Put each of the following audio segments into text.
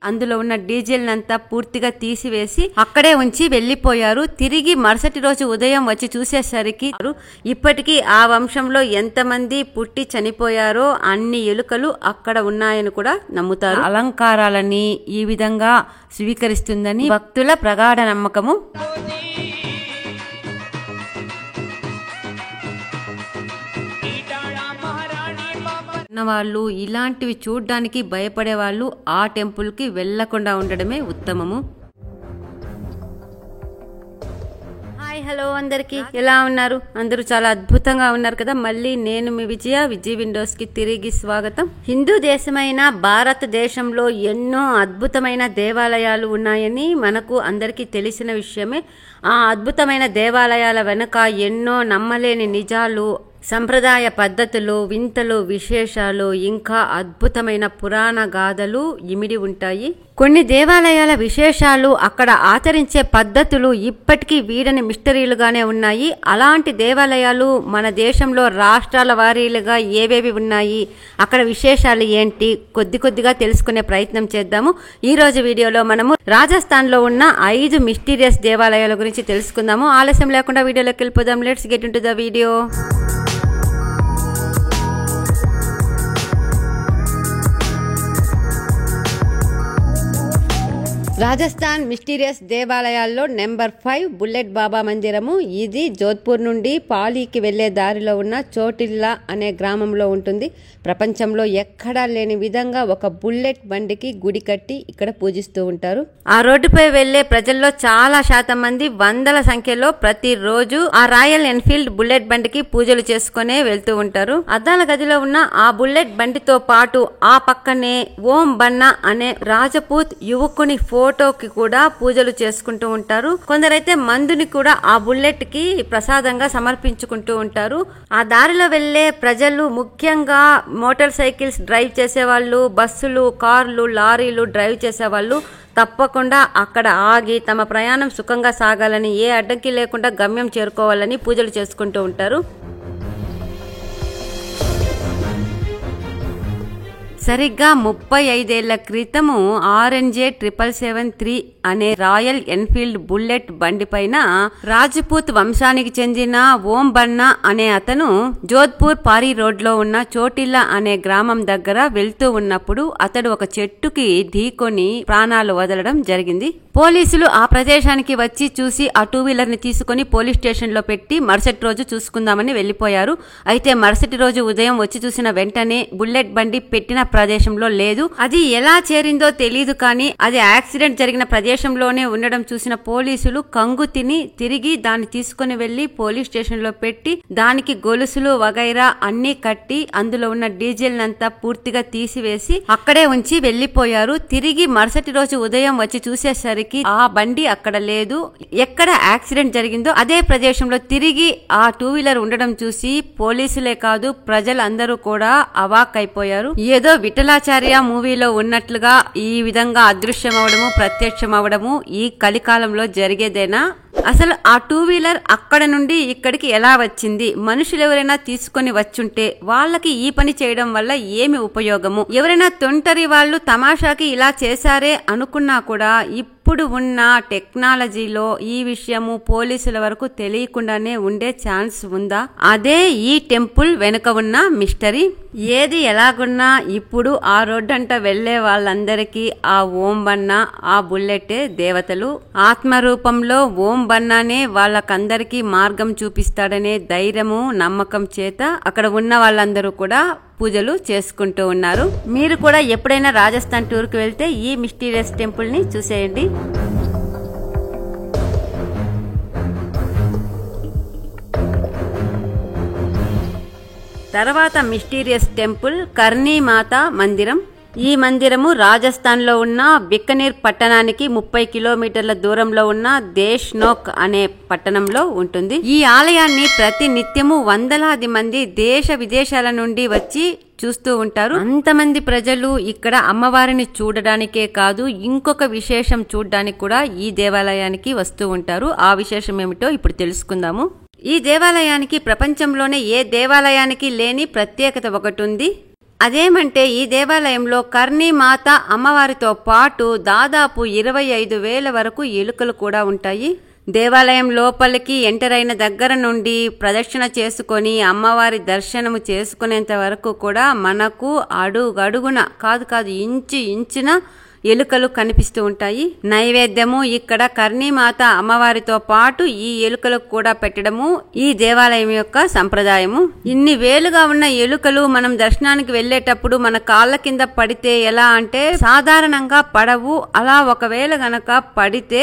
అందులో ఉన్న డీజిల్ నంతా పూర్తిగా తీసివేసి అక్కడే ఉంచి వెళ్లిపోయారు. తిరిగి మరుసటి రోజు ఉదయం వచ్చి చూసేసరికి ఇప్పటికీ ఆ వంశంలో ఎంతమంది పుట్టి చనిపోయారో అన్ని ఎలుకలు అక్కడ ఉన్నాయని కూడా నమ్ముతారు. అలంకారాలని ఈ విధంగా స్వీకరిస్తుందని భక్తుల ప్రగాఢ నమ్మకము. వాళ్ళు ఇలాంటివి చూడ్డానికి భయపడే వాళ్ళు ఆ టెంపుల్ కి వెళ్లకుండా ఉండడమే ఉత్తమము. హాయ్ హలో అందరికి, ఎలా ఉన్నారు? అందరూ చాలా అద్భుతంగా ఉన్నారు కదా. మళ్ళీ నేను మీ విజయ విండోస్ కి తిరిగి స్వాగతం. హిందూ దేశమైన భారతదేశంలో ఎన్నో అద్భుతమైన దేవాలయాలు ఉన్నాయని మనకు అందరికీ తెలిసిన విషయమే. ఆ అద్భుతమైన దేవాలయాల వెనుక ఎన్నో నమ్మలేని నిజాలు, సంప్రదాయ పద్ధతులు, వింతలు, విశేషాలు, ఇంకా అద్భుతమైన పురాణ గాథలు ఇమిడి ఉంటాయి. కొన్ని దేవాలయాల విశేషాలు, అక్కడ ఆచరించే పద్ధతులు ఇప్పటికీ వీడని మిస్టరీలుగానే ఉన్నాయి. అలాంటి దేవాలయాలు మన దేశంలో రాష్ట్రాల వారీలుగా ఏవేవి ఉన్నాయి, అక్కడ విశేషాలు ఏంటి, కొద్దిగా తెలుసుకునే ప్రయత్నం చేద్దాము. ఈ రోజు వీడియోలో మనము రాజస్థాన్ లో ఉన్న 5 మిస్టీరియస్ దేవాలయాల గురించి తెలుసుకుందాము. ఆలస్యం లేకుండా వీడియోలోకి వెళ్ళిపోదాం. Let's get into the video. Rajasthan mysterious దేవాలయాల్లో నెంబర్ 5 బుల్లెట్ బాబా మందిరము. ఇది జోధ్పూర్ నుండి పాలీకి వెళ్లే దారిలో ఉన్న చోటిల్లా అనే గ్రామంలో ఉంటుంది. ప్రపంచంలో ఎక్కడా లేని విధంగా ఒక బుల్లెట్ బండికి గుడి కట్టి ఇక్కడ పూజిస్తూ ఉంటారు. ఆ రోడ్డుపై వెళ్లే ప్రజల్లో చాలా శాతం మంది వందల సంఖ్యలో ప్రతిరోజు ఆ రాయల్ ఎన్ఫీల్డ్ బుల్లెట్ బండికి పూజలు చేసుకునే వెళ్తూ ఉంటారు. అద్దాల గదిలో ఉన్న ఆ బుల్లెట్ బండితో పాటు ఆ పక్కనే ఓం బన్నా అనే రాజపూత్ యువకుని ఫోటోకి కూడా పూజలు చేసుకుంటూ ఉంటారు. కొందరైతే మందుని కూడా ఆ బుల్లెట్ కి ప్రసాదంగా సమర్పించుకుంటూ ఉంటారు. ఆ దారిలో వెళ్లే ప్రజలు, ముఖ్యంగా మోటార్ సైకిల్స్ డ్రైవ్ చేసేవాళ్ళు, బస్సులు, కార్లు, లారీలు డ్రైవ్ చేసేవాళ్ళు తప్పకుండా అక్కడ ఆగి తమ ప్రయాణం సుఖంగా సాగాలని, ఏ అడ్డంకి లేకుండా గమ్యం చేరుకోవాలని పూజలు చేసుకుంటూ ఉంటారు. సరిగ్గా 35 ఏళ్ల క్రితము RNJ 777-3 అనే రాయల్ ఎన్ఫీల్డ్ బుల్లెట్ బండి పైన రాజ్పూత్ వంశానికి చెందిన ఓం బన్నా అనే అతను జోధ్పూర్ పారీ రోడ్ లో ఉన్న చోటిల్లా అనే గ్రామం దగ్గర వెళ్తూ ఉన్నప్పుడు అతడు ఒక చెట్టుకి ఢీకొని ప్రాణాలు వదలడం జరిగింది. పోలీసులు ఆ ప్రదేశానికి వచ్చి చూసి ఆ 2 వీలర్ ని తీసుకుని పోలీస్ స్టేషన్ లో పెట్టి మరుసటి రోజు చూసుకుందామని వెళ్లిపోయారు. అయితే మరుసటి రోజు ఉదయం వచ్చి చూసిన వెంటనే బుల్లెట్ బండి పెట్టిన ప్రదేశంలో లేదు. అది ఎలా చేరిందో తెలియదు, కానీ అది యాక్సిడెంట్ జరిగిన ప్రదేశంలోనే ఉండడం చూసిన పోలీసులు కంగు తిని తిరిగి దాన్ని తీసుకుని వెళ్లి పోలీస్ స్టేషన్ లో పెట్టి దానికి గొలుసులు వగైరా అన్ని కట్టి అందులో ఉన్న డీజిల్ నంతా పూర్తిగా తీసివేసి అక్కడే ఉంచి వెళ్లిపోయారు. తిరిగి మరుసటి రోజు ఉదయం వచ్చి చూసేసరికి ఆ బండి అక్కడ లేదు. ఎక్కడ యాక్సిడెంట్ జరిగిందో అదే ప్రదేశంలో తిరిగి ఆ 2 వీలర్ ఉండడం చూసి పోలీసులే కాదు ప్రజలందరూ కూడా అవాక్ అయిపోయారు. ఏదో విఠలాచార్య మూవీలో ఉన్నట్లుగా ఈ విధంగా అదృశ్యమవడము, ప్రత్యక్షమవడము ఈ కలికాలంలో జరిగేదేనా? అసలు ఆ 2 వీలర్ అక్కడ నుండి ఇక్కడికి ఎలా వచ్చింది? మనుషులు ఎవరైనా తీసుకుని వచ్చుంటే వాళ్ళకి ఈ పని చేయడం వల్ల ఏమి ఉపయోగము? ఎవరైనా తొంటరి వాళ్ళు తమాషాకి ఇలా చేశారే అనుకున్నా కూడా ఇప్పుడు ఉన్న టెక్నాలజీలో ఈ విషయము పోలీసుల వరకు తెలియకుండానే ఉండే ఛాన్స్ ఉందా? అదే ఈ టెంపుల్ వెనుక ఉన్న మిస్టరీ. ఏది ఎలాగున్నా ఇప్పుడు ఆ రోడ్డు అంట వెళ్లే వాళ్ళందరికీ ఆ ఓం బన్నా, ఆ బుల్లెటే దేవతలు. ఆత్మరూపంలో ఓం బన్నానే వాళ్ళకందరికీ మార్గం చూపిస్తాడనే ధైర్యము, నమ్మకం చేత అక్కడ ఉన్న వాళ్ళందరూ కూడా పూజలు చేసుకుంటూ ఉన్నారు. మీరు కూడా ఎప్పుడైనా రాజస్థాన్ టూర్ కి వెళ్తే ఈ మిస్టీరియస్ టెంపుల్ ని చూసేయండి. తర్వాత మిస్టీరియస్ టెంపుల్ కర్నీ మాతా మందిరం. ఈ మందిరము రాజస్థాన్ లో ఉన్న బికనీర్ పట్టణానికి 30 కిలోమీటర్ల దూరంలో ఉన్న దేశ్నోక్ అనే పట్టణంలో ఉంటుంది. ఈ ఆలయాన్ని ప్రతి నిత్యము వందలాది మంది దేశ విదేశాల నుండి వచ్చి చూస్తూ ఉంటారు. అంతమంది ప్రజలు ఇక్కడ అమ్మవారిని చూడడానికే కాదు ఇంకొక విశేషం చూడడానికి కూడా ఈ దేవాలయానికి వస్తూ ఉంటారు. ఆ విశేషం ఏమిటో ఇప్పుడు తెలుసుకుందాము. ఈ దేవాలయానికి ప్రపంచంలోనే ఏ దేవాలయానికి లేని ప్రత్యేకత ఒకటి ఉంది. అదేమంటే ఈ దేవాలయంలో కర్ణీ మాత అమ్మవారితో పాటు దాదాపు 25,000 వరకు ఎలుకలు కూడా ఉంటాయి. దేవాలయం లోపలికి ఎంటర్ అయిన దగ్గర నుండి ప్రదక్షిణ చేసుకొని అమ్మవారి దర్శనము చేసుకునేంత వరకు కూడా మనకు అడుగడుగున కాదు ఇంచున ఎలుకలు కనిపిస్తూ ఉంటాయి. నైవేద్యము ఇక్కడ కర్ణీమాత అమ్మవారితో పాటు ఈ ఎలుకలకు కూడా పెట్టడము ఈ దేవాలయం యొక్క సంప్రదాయము. ఇన్ని వేలుగా ఉన్న ఎలుకలు మనం దర్శనానికి వెళ్లేటప్పుడు మన కాళ్ళ కింద పడితే ఎలా అంటే సాధారణంగా పడవు. అలా ఒకవేళ గనక పడితే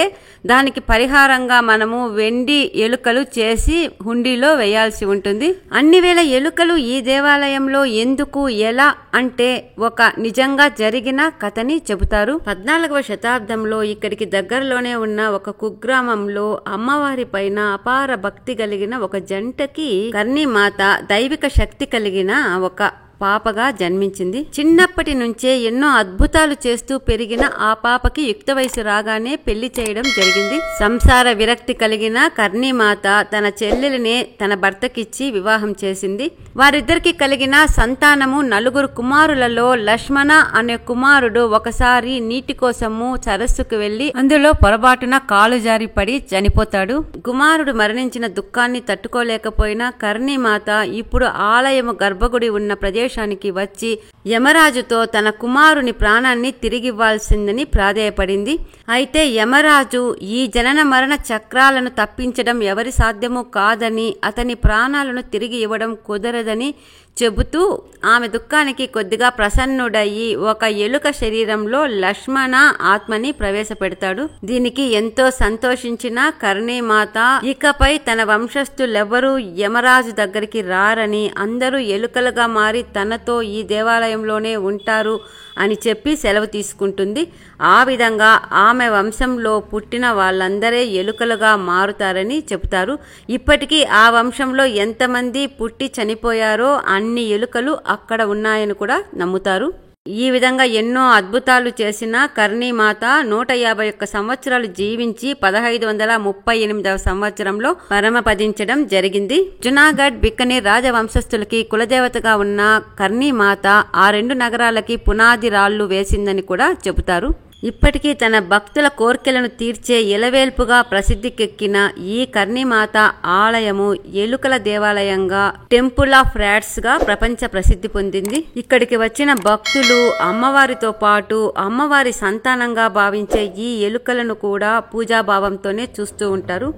దానికి పరిహారంగా మనము వెండి ఎలుకలు చేసి హుండీలో వేయాల్సి ఉంటుంది. అన్ని వేల ఎలుకలు ఈ దేవాలయంలో ఎందుకు ఎలా అంటే ఒక నిజంగా జరిగిన కథని చెబుతారు. 14వ శతాబ్దంలో ఇక్కడికి దగ్గరలోనే ఉన్న ఒక కుగ్రామంలో అమ్మవారి పైన అపార భక్తి కలిగిన ఒక జంటకి కర్ణీమాత దైవిక శక్తి కలిగిన ఒక పాపగా జన్మించింది. చిన్నప్పటి నుంచే ఎన్నో అద్భుతాలు చేస్తూ పెరిగిన ఆ పాపకి యుక్త వయసు రాగానే పెళ్లి చేయడం జరిగింది. సంసార విరక్తి కలిగిన కర్ణీమాత తన చెల్లెలినే తన భర్తకిచ్చి వివాహం చేసింది. వారిద్దరికి కలిగిన సంతానము 4 కుమారులలో లక్ష్మణ అనే కుమారుడు ఒకసారి నీటి కోసము సరస్సుకు వెళ్లి అందులో పొరపాటున కాలు జారి పడి చనిపోతాడు. కుమారుడు మరణించిన దుఃఖాన్ని తట్టుకోలేకపోయిన కర్ణీమాత ఇప్పుడు ఆలయము గర్భగుడి ఉన్న ప్రదేశానికి వచ్చి యమరాజుతో తన కుమారుని ప్రాణాన్ని తిరిగివ్వాల్సిందని ప్రాధేయపడింది. అయితే యమరాజు ఈ జనన మరణ చక్రాలను తప్పించడం ఎవరి సాధ్యమూ కాదని అతని ప్రాణాలను తిరిగి ఇవ్వడం కుదరదని చెబుతూ ఆమె దుఃఖానికి కొద్దిగా ప్రసన్నుడయ్యి ఒక ఎలుక శరీరంలో లక్ష్మణ ఆత్మని ప్రవేశపెడతాడు. దీనికి ఎంతో సంతోషించిన కర్ణీమాత ఇకపై తన వంశస్థులెవ్వరూ యమరాజు దగ్గరికి రారని అందరూ ఎలుకలుగా మారి తనతో ఈ దేవాలయంలోనే ఉంటారు అని చెప్పి సెలవు తీసుకుంటుంది. ఆ విధంగా ఆమె వంశంలో పుట్టిన వాళ్ళందరే ఎలుకలుగా మారుతారని చెబుతారు. ఇప్పటికీ ఆ వంశంలో ఎంతమంది పుట్టి చనిపోయారో అన్ని ఎలుకలు అక్కడ ఉన్నాయని కూడా నమ్ముతారు. ఈ విధంగా ఎన్నో అద్భుతాలు చేసిన కర్ణీమాత 151 సంవత్సరాలు జీవించి 1538వ సంవత్సరంలో పరమపదించడం జరిగింది. జునాగఢ్ బికనీర్ రాజవంశస్థులకి కులదేవతగా ఉన్న కర్ణీమాత ఆ 2 నగరాలకి పునాది రాళ్లు వేసిందని కూడా చెబుతారు. ఇప్పటికీ తన భక్తుల కోర్కెలను తీర్చే ఎలవేల్పుగా ప్రసిద్ధికెక్కిన ఈ కర్ణీమాత ఆలయము ఎలుకల దేవాలయంగా టెంపుల్ ఆఫ్ ర్యాట్స్ గా ప్రపంచ ప్రసిద్ధి పొందింది. ఇక్కడికి వచ్చిన భక్తులు అమ్మవారితో పాటు అమ్మవారి సంతానంగా భావించే ఈ ఎలుకలను కూడా పూజాభావంతోనే చూస్తూ ఉంటారు.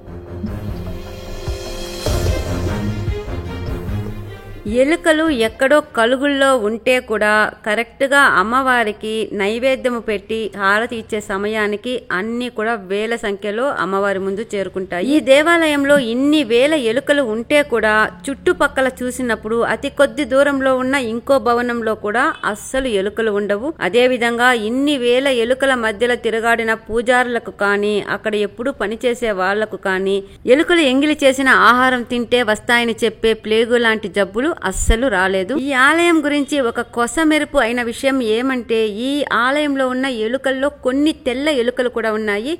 ఎలుకలు ఎక్కడో కలుగుల్లో ఉంటే కూడా కరెక్ట్గా అమ్మవారికి నైవేద్యము పెట్టి హారతి ఇచ్చే సమయానికి అన్ని కూడా వేల సంఖ్యలో అమ్మవారి ముందు చేరుకుంటాయి. ఈ దేవాలయంలో ఇన్ని వేల ఎలుకలు ఉంటే కూడా చుట్టుపక్కల చూసినప్పుడు అతి కొద్ది దూరంలో ఉన్న ఇంకో భవనంలో కూడా అస్సలు ఎలుకలు ఉండవు. అదే విధంగా ఇన్ని వేల ఎలుకల మధ్యలో తిరగాడిన పూజారులకు కానీ అక్కడ ఎప్పుడు పనిచేసే వాళ్లకు కానీ ఎలుకలు ఎంగిలి చేసిన ఆహారం తింటే వస్తాయని చెప్పే ప్లేగు లాంటి జబ్బులు అస్సలు రాలేదు. ఈ ఆలయం గురించి ఒక కొసమెరుపు అయిన విషయం ఏమంటే ఈ ఆలయంలో ఉన్న ఎలుకల్లో కొన్ని తెల్ల ఎలుకలు కూడా ఉన్నాయి.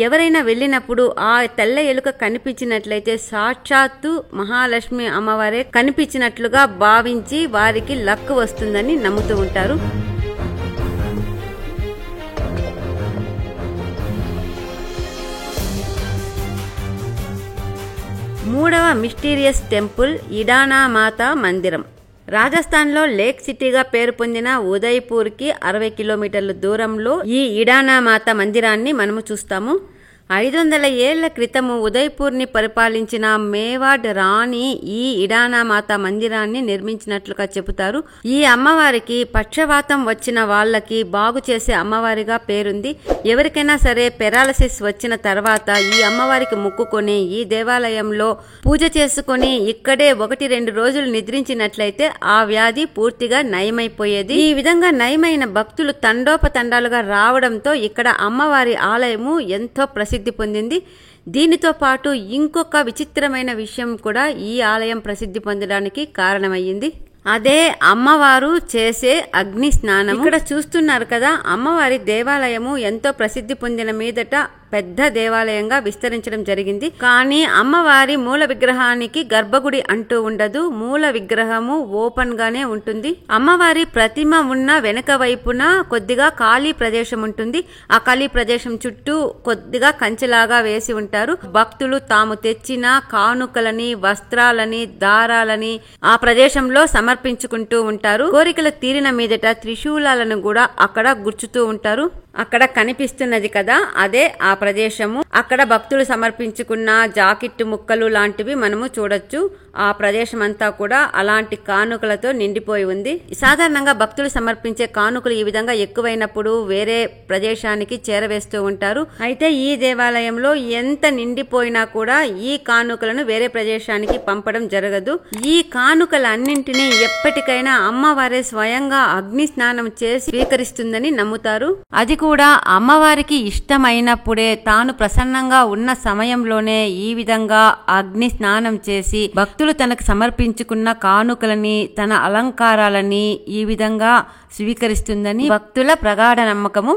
ఎవరైనా వెళ్ళినప్పుడు ఆ తెల్ల ఎలుక కనిపించినట్లయితే సాక్షాత్తు మహాలక్ష్మి అమ్మవారే కనిపించినట్లుగా భావించి వారికి లక్ వస్తుందని నమ్ముతూ ఉంటారు. మూడవ మిస్టీరియస్ టెంపుల్ ఇడానా మాతా మందిరం. రాజస్థాన్లో లేక్ సిటీగా పేరు పొందిన ఉదయ్పూర్కి 60 కిలోమీటర్ల దూరంలో ఈ ఇడానా మాతా మందిరాన్ని మనము చూస్తాము. 500 ఏళ్ల క్రితము ఉదయ్పూర్ని పరిపాలించిన మేవాడ్ రాణి ఈ ఇడానా మాతా మందిరాన్ని నిర్మించినట్లుగా చెబుతారు. ఈ అమ్మవారికి పక్షవాతం వచ్చిన వాళ్ళకి బాగు చేసే అమ్మవారిగా పేరుంది. ఎవరికైనా సరే పెరాలసిస్ వచ్చిన తర్వాత ఈ అమ్మవారికి మొక్కుకొని ఈ దేవాలయంలో పూజ చేసుకుని ఇక్కడే 1-2 రోజులు నిద్రించినట్లయితే ఆ వ్యాధి పూర్తిగా నయమైపోయేది. ఈ విధంగా నయమైన భక్తులు తండోపతండాలుగా రావడంతో ఇక్కడ అమ్మవారి ఆలయము ఎంతో ప్రసిద్ధి పొందింది. దీనితో పాటు ఇంకొక విచిత్రమైన విషయం కూడా ఈ ఆలయం ప్రసిద్ధి పొందడానికి కారణమయ్యింది. అదే అమ్మవారు చేసే అగ్ని స్నానం. ఇక్కడ చూస్తున్నారు కదా, అమ్మవారి దేవాలయము ఎంతో ప్రసిద్ధి పొందిన మీదట పెద్ద దేవాలయంగా విస్తరించడం జరిగింది. కానీ అమ్మవారి మూల విగ్రహానికి గర్భగుడి అంటూ ఉండదు. మూల విగ్రహము ఓపెన్ గానే ఉంటుంది. అమ్మవారి ప్రతిమ ఉన్న వెనక వైపున కొద్దిగా ఖాళీ ప్రదేశం ఉంటుంది. ఆ ఖాళీ ప్రదేశం చుట్టూ కొద్దిగా కంచెలాగా వేసి ఉంటారు. భక్తులు తాము తెచ్చిన కానుకలని, వస్త్రాలని, దారాలని ఆ ప్రదేశంలో సమర్పించుకుంటూ ఉంటారు. కోరికలు తీరిన మీదట త్రిశూలాలను కూడా అక్కడ గుర్చుతూ ఉంటారు. అక్కడ కనిపిస్తున్నది కదా, అదే ఆ ప్రదేశము. అక్కడ భక్తులు సమర్పించుకున్న జాకెట్ ముక్కలు లాంటివి మనము చూడొచ్చు. ఆ ప్రదేశం అంతా కూడా అలాంటి కానుకలతో నిండిపోయి ఉంది. సాధారణంగా భక్తులు సమర్పించే కానుకలు ఈ విధంగా ఎక్కువైనప్పుడు వేరే ప్రదేశానికి చేరవేస్తూ ఉంటారు. అయితే ఈ దేవాలయంలో ఎంత నిండిపోయినా కూడా ఈ కానుకలను వేరే ప్రదేశానికి పంపడం జరగదు. ఈ కానుకలన్నింటినీ ఎప్పటికైనా అమ్మవారే స్వయంగా అగ్ని స్నానం చేసి స్వీకరిస్తుందని నమ్ముతారు. అది కూడా అమ్మవారికి ఇష్టమైనప్పుడే, తాను ప్రసన్నంగా ఉన్న సమయంలోనే ఈ విధంగా అగ్ని స్నానం చేసి భక్తులు తనకు సమర్పించుకున్న కానుకలని, తన అలంకారాలని ఈ విధంగా స్వీకరిస్తుందని భక్తుల ప్రగాఢ నమ్మకము.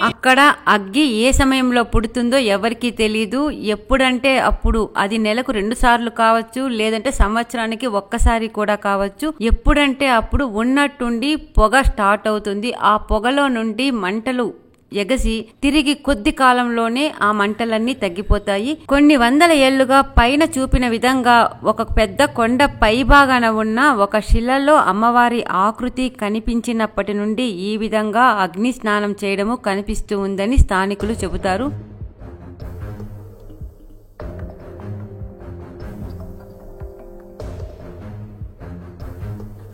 అక్కడ అగ్గి ఏ సమయంలో పుడుతుందో ఎవరికీ తెలీదు. ఎప్పుడంటే అప్పుడు, అది నెలకు 2 సార్లు కావచ్చు, లేదంటే సంవత్సరానికి ఒక్కసారి కూడా కావచ్చు. ఎప్పుడంటే అప్పుడు ఉన్నట్టుండి పొగ స్టార్ట్ అవుతుంది. ఆ పొగలో నుండి మంటలు ఎగసి తిరిగి కొద్ది కాలంలోనే ఆ మంటలన్నీ తగ్గిపోతాయి. కొన్ని వందల ఏళ్లుగా పైన చూపిన విధంగా ఒక పెద్ద కొండ పైభాగాన ఉన్న ఒక శిలలో అమ్మవారి ఆకృతి కనిపించినప్పటి నుండి ఈ విధంగా అగ్ని స్నానం చేయడము కనిపిస్తూ ఉందని స్థానికులు చెబుతారు.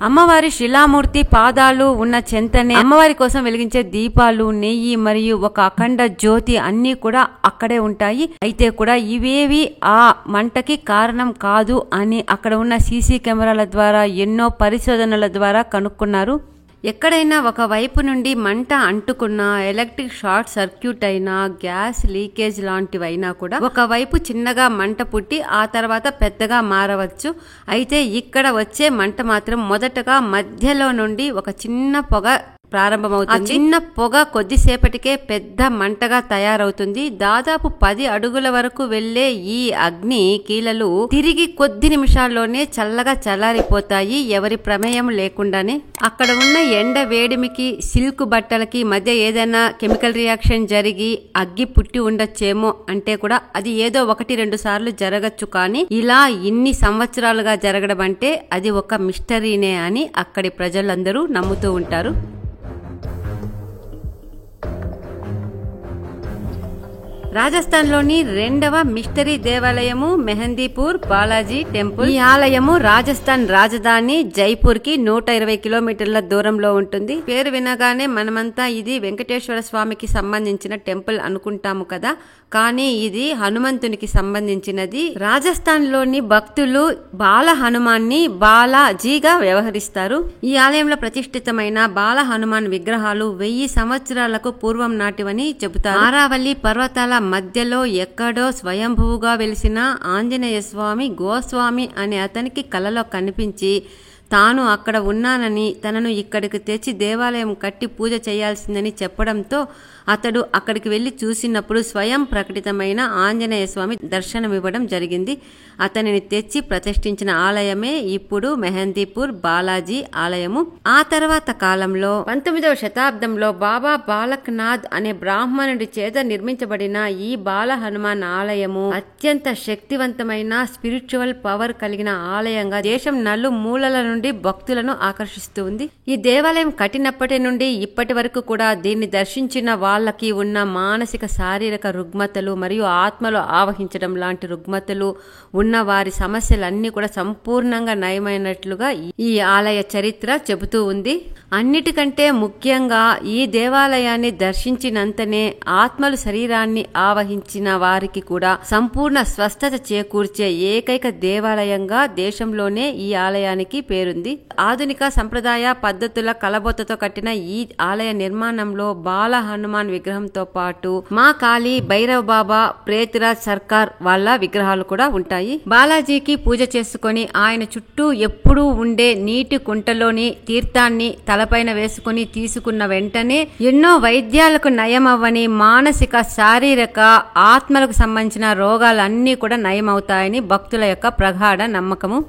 అమ్మవారి శిలామూర్తి పాదాలు ఉన్న చెంతనే అమ్మవారి కోసం వెలిగించే దీపాలు, నెయ్యి మరియు ఒక అఖండ జ్యోతి అన్నీ కూడా అక్కడే ఉంటాయి. అయితే కూడా ఇవేవి ఆ మంటకి కారణం కాదు అని అక్కడ ఉన్న సీసీ కెమెరాల ద్వారా, ఎన్నో పరిశోధనల ద్వారా కనుక్కున్నారు. ఎక్కడైనా ఒక వైపు నుండి మంట అంటుకున్న, ఎలక్ట్రిక్ షార్ట్ సర్క్యూట్ అయినా, గ్యాస్ లీకేజ్ లాంటివైనా కూడా ఒకవైపు చిన్నగా మంట పుట్టి ఆ తర్వాత పెద్దగా మారవచ్చు. అయితే ఇక్కడ వచ్చే మంట మాత్రం మొదటగా మధ్యలో నుండి ఒక చిన్న పొగ ప్రారంభమవుతుంది. చిన్న పొగ కొద్దిసేపటికే పెద్ద మంటగా తయారవుతుంది. దాదాపు 10 అడుగుల వరకు వెళ్లే ఈ అగ్ని కీలలు తిరిగి కొద్ది నిమిషాల్లోనే చల్లగా చల్లారిపోతాయి, ఎవరి ప్రమేయం లేకుండానే. అక్కడ ఉన్న ఎండ వేడిమికి, సిల్క్ బట్టలకి మధ్య ఏదైనా కెమికల్ రియాక్షన్ జరిగి అగ్గి పుట్టి ఉండొచ్చేమో అంటే కూడా అది ఏదో 1-2 సార్లు జరగచ్చు. కానీ ఇలా ఇన్ని సంవత్సరాలుగా జరగడం అంటే అది ఒక మిస్టరీనే అని అక్కడి ప్రజలందరూ నమ్ముతూ ఉంటారు. రాజస్థాన్లోని 2వ మిస్టరీ దేవాలయము మెహందీపూర్ బాలాజీ టెంపుల్. ఈ ఆలయము రాజస్థాన్ రాజధాని జైపూర్ కి 120 కిలోమీటర్ల దూరంలో ఉంటుంది. పేరు వినగానే మనమంతా ఇది వెంకటేశ్వర స్వామికి సంబంధించిన టెంపుల్ అనుకుంటాము కదా, కానీ ఇది హనుమంతునికి సంబంధించినది. రాజస్థాన్ లోని భక్తులు బాల హనుమాన్ని బాలాజీగా వ్యవహరిస్తారు. ఈ ఆలయంలో ప్రతిష్ఠితమైన బాల హనుమాన్ విగ్రహాలు 1000 సంవత్సరాలకు పూర్వం నాటివని చెబుతారు. ఆరావల్లి పర్వతాల మధ్యలో ఎక్కడో స్వయంభువుగా వెలిసిన ఆంజనేయ స్వామి గోస్వామి అనే అతనికి కలలో కనిపించి తాను అక్కడ ఉన్నానని, తనను ఇక్కడికి తెచ్చి దేవాలయం కట్టి పూజ చేయాల్సిందని చెప్పడంతో అతడు అక్కడికి వెళ్లి చూసినప్పుడు స్వయం ప్రకటితమైన ఆంజనేయ స్వామి దర్శనమివ్వడం జరిగింది. అతనిని తెచ్చి ప్రతిష్ఠించిన ఆలయమే ఇప్పుడు మెహందీపూర్ బాలాజీ ఆలయము. ఆ తర్వాత కాలంలో 19వ శతాబ్దంలో బాబా బాలక్నాథ్ అనే బ్రాహ్మణుడి చేత నిర్మించబడిన ఈ బాల హనుమాన్ ఆలయము అత్యంత శక్తివంతమైన స్పిరిచువల్ పవర్ కలిగిన ఆలయంగా దేశం నలుమూలల నుండి భక్తులను ఆకర్షిస్తూ ఉంది. ఈ దేవాలయం కట్టినప్పటి నుండి ఇప్పటి వరకు కూడా దీన్ని దర్శించిన వాళ్ళకి ఉన్న మానసిక, శారీరక రుగ్మతలు మరియు ఆత్మలు ఆవహించడం లాంటి రుగ్మతలు ఉన్న వారి సమస్యలన్నీ కూడా సంపూర్ణంగా నయమైనట్లుగా ఈ ఆలయ చరిత్ర చెబుతూ ఉంది. అన్నిటికంటే ముఖ్యంగా ఈ దేవాలయాన్ని దర్శించినంతనే ఆత్మలు శరీరాన్ని ఆవహించిన వారికి కూడా సంపూర్ణ స్వస్థత చేకూర్చే ఏకైక దేవాలయంగా దేశంలోనే ఈ ఆలయానికి పేరుంది. ఆధునిక సంప్రదాయ పద్ధతుల కలబొత్తతో కట్టిన ఈ ఆలయ నిర్మాణంలో బాల హనుమాన్ హనుమాన్ విగ్రహంతో పాటు మా కాళీ, భైరవ్ బాబా, ప్రేతిరాజ్ సర్కార్ వాళ్ళ విగ్రహాలు కూడా ఉంటాయి. బాలాజీకి పూజ చేసుకొని ఆయన చుట్టూ ఎప్పుడూ ఉండే నీటి కుంటలోని తీర్థాన్ని తలపైన వేసుకుని తీసుకున్న వెంటనే ఎన్నో వైద్యాలకు నయమవ్వని మానసిక, శారీరక, ఆత్మలకు సంబంధించిన రోగాలన్నీ కూడా నయమవుతాయని భక్తుల యొక్క ప్రగాఢ నమ్మకము.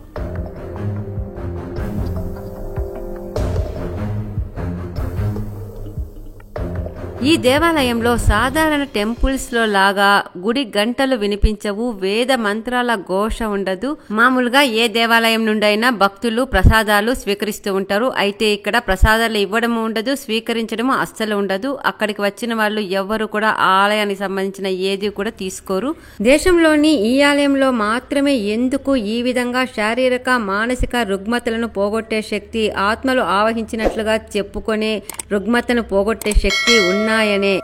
ఈ దేవాలయంలో సాధారణ టెంపుల్స్ లో లాగా గుడి గంటలు వినిపించవు, వేద మంత్రాల ఘోష ఉండదు. మామూలుగా ఏ దేవాలయం నుండైనా భక్తులు ప్రసాదాలు స్వీకరిస్తూ ఉంటారు. అయితే ఇక్కడ ప్రసాదాలు ఇవ్వడం ఉండదు, స్వీకరించడం అస్సలు ఉండదు. అక్కడికి వచ్చిన వాళ్ళు ఎవ్వరు కూడా ఆలయానికి సంబంధించిన ఏది కూడా తీసుకోరు. దేశంలోని ఈ ఆలయంలో మాత్రమే ఎందుకు ఈ విధంగా శారీరక, మానసిక రుగ్మతలను పోగొట్టే శక్తి, ఆత్మలు ఆవహించినట్లుగా చెప్పుకునే రుగ్మతను పోగొట్టే శక్తి ఉన్నాయనే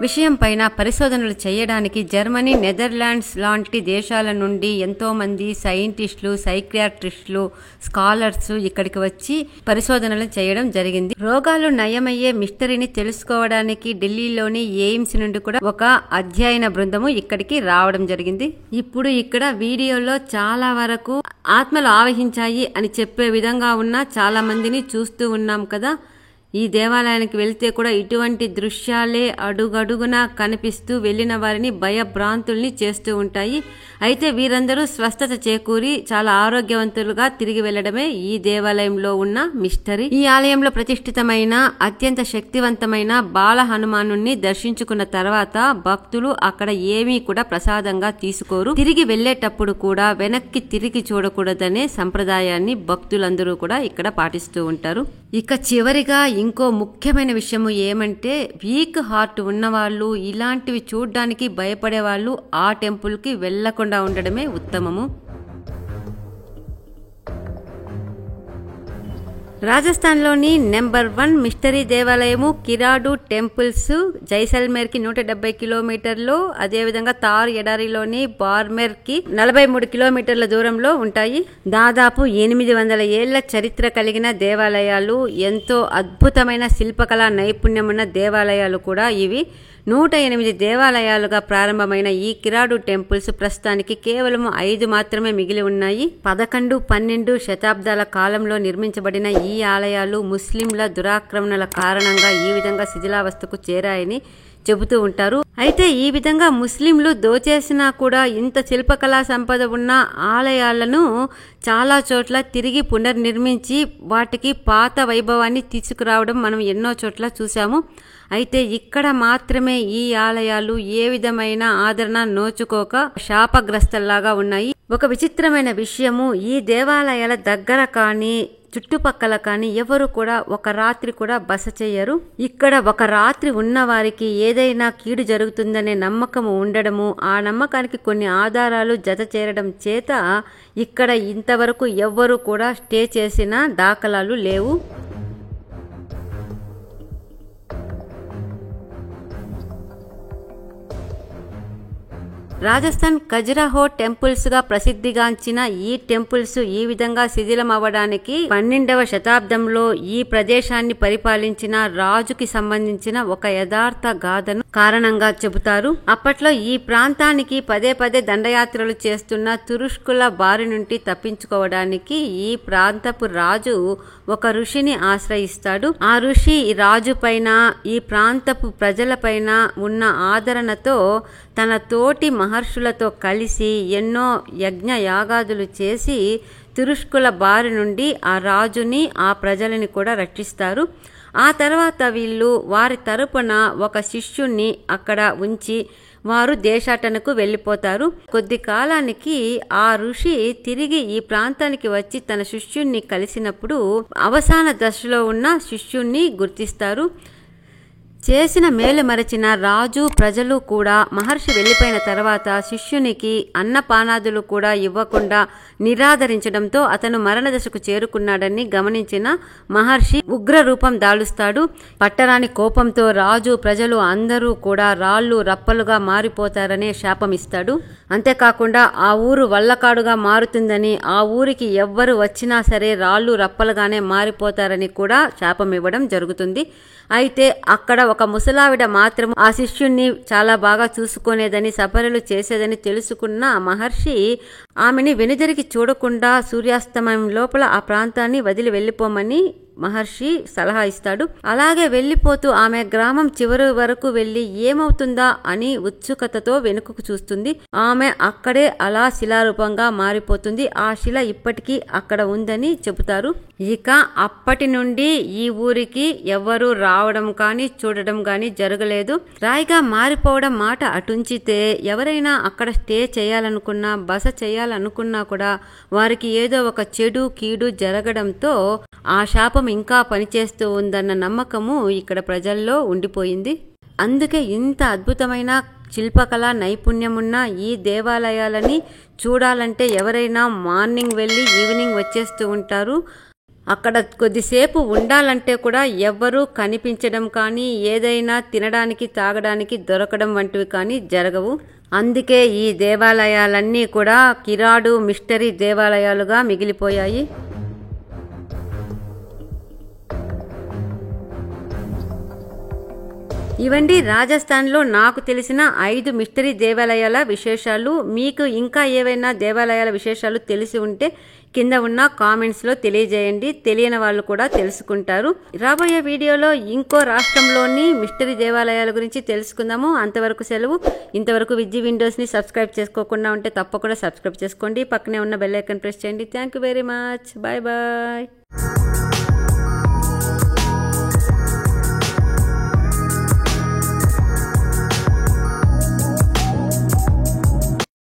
విషయం పైన పరిశోధనలు చేయడానికి జర్మనీ, నెదర్లాండ్స్ లాంటి దేశాల నుండి ఎంతో మంది సైంటిస్టులు, సైకియాట్రిస్టులు, స్కాలర్స్ ఇక్కడికి వచ్చి పరిశోధనలు చేయడం జరిగింది. రోగాలు నయమయ్యే మిస్టరీని తెలుసుకోవడానికి ఢిల్లీలోని ఎయిమ్స్ నుండి కూడా ఒక అధ్యయన బృందము ఇక్కడికి రావడం జరిగింది. ఇప్పుడు ఇక్కడ వీడియోలో చాలా వరకు ఆత్మలు ఆవహించాయి అని చెప్పే విధంగా ఉన్న చాలా మందిని చూస్తూ ఉన్నాం కదా. ఈ దేవాలయానికి వెళ్తే కూడా ఇటువంటి దృశ్యాలే అడుగడుగునా కనిపిస్తూ వెళ్లిన వారిని భయభ్రాంతుల్ని చేస్తూ ఉంటాయి. అయితే వీరందరూ స్వస్థత చేకూరి చాలా ఆరోగ్యవంతులుగా తిరిగి వెళ్లడమే ఈ దేవాలయంలో ఉన్న మిస్టరీ. ఈ ఆలయంలో ప్రతిష్ఠితమైన అత్యంత శక్తివంతమైన బాల హనుమానుని దర్శించుకున్న తర్వాత భక్తులు అక్కడ ఏమీ కూడా ప్రసాదంగా తీసుకోరు. తిరిగి వెళ్లేటప్పుడు కూడా వెనక్కి తిరిగి చూడకూడదనే సంప్రదాయాన్ని భక్తులందరూ కూడా ఇక్కడ పాటిస్తూ ఉంటారు. ఇక చివరిగా ఇంకో ముఖ్యమైన విషయము ఏమంటే, వీక్ హార్ట్ ఉన్నవాళ్ళు, ఇలాంటివి చూడ్డానికి భయపడే వాళ్ళు ఆ టెంపుల్కి వెళ్లకుండా ఉండడమే ఉత్తమము. రాజస్థాన్లోని నెంబర్ 1 మిస్టరీ దేవాలయము కిరాడు టెంపుల్స్ జైసల్మేర్ కి 170 కిలోమీటర్లు, అదేవిధంగా తార్ ఎడారిలోని బార్మేర్ కి 43 కిలోమీటర్ల దూరంలో ఉంటాయి. దాదాపు 800 ఏళ్ల చరిత్ర కలిగిన దేవాలయాలు, ఎంతో అద్భుతమైన శిల్పకళా నైపుణ్యమున్న దేవాలయాలు కూడా ఇవి. 108 దేవాలయాలుగా ప్రారంభమైన ఈ కిరాడు టెంపుల్స్ ప్రస్తుతానికి కేవలం 5 మాత్రమే మిగిలి ఉన్నాయి. 11, 12 శతాబ్దాల కాలంలో నిర్మించబడిన ఈ ఆలయాలు ముస్లింల దురాక్రమణల కారణంగా ఈ విధంగా శిథిలావస్థకు చేరాయని చెబుతూ ఉంటారు. అయితే ఈ విధంగా ముస్లింలు దోచేసినా కూడా ఇంత శిల్పకళా సంపద ఉన్న ఆలయాలను చాలా చోట్ల తిరిగి పునర్నిర్మించి వాటికి పాత వైభవాన్ని తీసుకురావడం మనం ఎన్నో చోట్ల చూసాము. అయితే ఇక్కడ మాత్రమే ఈ ఆలయాలు ఏ విధమైన ఆదరణ నోచుకోక శాపగ్రస్తల్లాగా ఉన్నాయి. ఒక విచిత్రమైన విషయము, ఈ దేవాలయాల దగ్గర కానీ చుట్టుపక్కల కానీ ఎవరు కూడా ఒక రాత్రి కూడా బస చేయరు. ఇక్కడ ఒక రాత్రి ఉన్న వారికి ఏదైనా కీడు జరుగుతుందనే నమ్మకము ఉండడము, ఆ నమ్మకానికి కొన్ని ఆధారాలు జత చేరడం చేత ఇక్కడ ఇంతవరకు ఎవ్వరూ కూడా స్టే చేసిన దాఖలాలు లేవు. రాజస్థాన్ ఖజురాహో టెంపుల్స్ గా ప్రసిద్ధిగాంచిన ఈ టెంపుల్స్ ఈ విధంగా శిథిలం అవ్వడానికి 12వ శతాబ్దంలో ఈ ప్రదేశాన్ని పరిపాలించిన రాజుకి సంబంధించిన ఒక యథార్థ గాథను కారణంగా చెబుతారు. అప్పట్లో ఈ ప్రాంతానికి పదే పదే దండయాత్రలు చేస్తున్న తురుష్కుల బారి నుండి తప్పించుకోవడానికి ఈ ప్రాంతపు రాజు ఒక ఋషిని ఆశ్రయిస్తాడు. ఆ ఋషి ఈ రాజు పైన, ఈ ప్రాంతపు ప్రజల పైన ఉన్న ఆదరణతో తన తోటి మహర్షులతో కలిసి ఎన్నో యజ్ఞ యాగాదులు చేసి తురుష్కుల బారి నుండి ఆ రాజుని, ఆ ప్రజలని కూడా రక్షిస్తారు. ఆ తర్వాత వీళ్ళు వారి తరపున ఒక శిష్యుణ్ణి అక్కడ ఉంచి వారు దేశాటనకు వెళ్లిపోతారు. కొద్ది కాలానికి ఆ ఋషి తిరిగి ఈ ప్రాంతానికి వచ్చి తన శిష్యుణ్ణి కలిసినప్పుడు అవసాన దశలో ఉన్న శిష్యుణ్ణి గుర్తిస్తారు. చేసిన మేలు మరచిన రాజు, ప్రజలు కూడా మహర్షి వెళ్లిపోయిన తర్వాత శిష్యునికి అన్నపానాదులు కూడా ఇవ్వకుండా నిరాదరించడంతో అతను మరణదశకు చేరుకున్నాడని గమనించిన మహర్షి ఉగ్ర రూపం దాలుస్తాడు. పట్టరాని కోపంతో రాజు, ప్రజలు అందరూ కూడా రాళ్లు రప్పలుగా మారిపోతారనే శాపమిస్తాడు. అంతేకాకుండా ఆ ఊరు వల్లకాడుగా మారుతుందని, ఆ ఊరికి ఎవ్వరు వచ్చినా సరే రాళ్లు రప్పలుగానే మారిపోతారని కూడా శాపం ఇవ్వడం జరుగుతుంది. అయితే అక్కడ ఒక ముసలావిడ మాత్రం ఆ శిష్యుణ్ణి చాలా బాగా చూసుకునేదని, సపర్యలు చేసేదని తెలుసుకున్న మహర్షి ఆమెని వెనుదిరిగి చూడకుండా సూర్యాస్తమయం లోపల ఆ ప్రాంతాన్ని వదిలి వెళ్లిపోమని మహర్షి సలహా ఇస్తాడు. అలాగే వెళ్లిపోతూ ఆమె గ్రామం చివరి వరకు వెళ్లి ఏమవుతుందా అని ఉత్సుకతతో వెనుకకు చూస్తుంది. ఆమె అక్కడే అలా శిలారూపంగా మారిపోతుంది. ఆ శిల ఇప్పటికీ అక్కడ ఉందని చెబుతారు. ఇక అప్పటి నుండి ఈ ఊరికి ఎవ్వరూ రావడం కానీ చూడడం కానీ జరగలేదు. రాయిగా మారిపోవడం మాట అటుంచితే ఎవరైనా అక్కడ స్టే చేయాలనుకున్నా, బస చేయాలనుకున్నా కూడా వారికి ఏదో ఒక చెడు కీడు జరగడంతో ఆ శాపం ఇంకా పనిచేస్తూ ఉందన్న నమ్మకము ఇక్కడ ప్రజల్లో ఉండిపోయింది. అందుకే ఇంత అద్భుతమైన శిల్పకళ నైపుణ్యమున్న ఈ దేవాలయాలని చూడాలంటే ఎవరైనా మార్నింగ్ వెళ్ళి ఈవినింగ్ వచ్చేస్తూ ఉంటారు. అక్కడ కొద్దిసేపు ఉండాలంటే కూడా ఎవ్వరూ కనిపించడం కానీ, ఏదైనా తినడానికి తాగడానికి దొరకడం వంటివి కానీ జరగవు. అందుకే ఈ దేవాలయాలన్నీ కూడా కిరాడు మిస్టరీ దేవాలయాలుగా మిగిలిపోయాయి. ఇవండి రాజస్థాన్లో నాకు తెలిసిన 5 మిస్టరీ దేవాలయాల విశేషాలు. మీకు ఇంకా ఏవైనా దేవాలయాల విశేషాలు తెలిసి ఉంటే కింద ఉన్న కామెంట్స్లో తెలియజేయండి. తెలియని వాళ్ళు కూడా తెలుసుకుంటారు. రాబోయే వీడియోలో ఇంకో రాష్ట్రంలోని మిస్టరీ దేవాలయాల గురించి తెలుసుకుందాము. అంతవరకు సెలవు. ఇంతవరకు విజ్జి విండోస్ని సబ్స్క్రైబ్ చేసుకోకుండా ఉంటే తప్పకుండా సబ్స్క్రైబ్ చేసుకోండి. పక్కనే ఉన్న బెల్ ఐకాన్ ప్రెస్ చేయండి. Thank you very much. Bye bye.